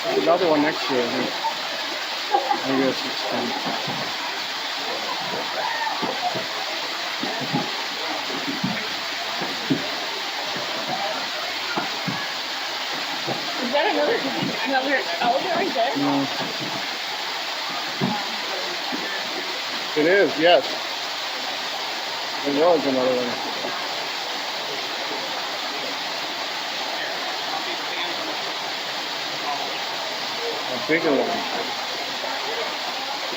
There's another one next to it. I guess it's fun. Is that another elephant right there? No. It is, yes. There was another one. A bigger one.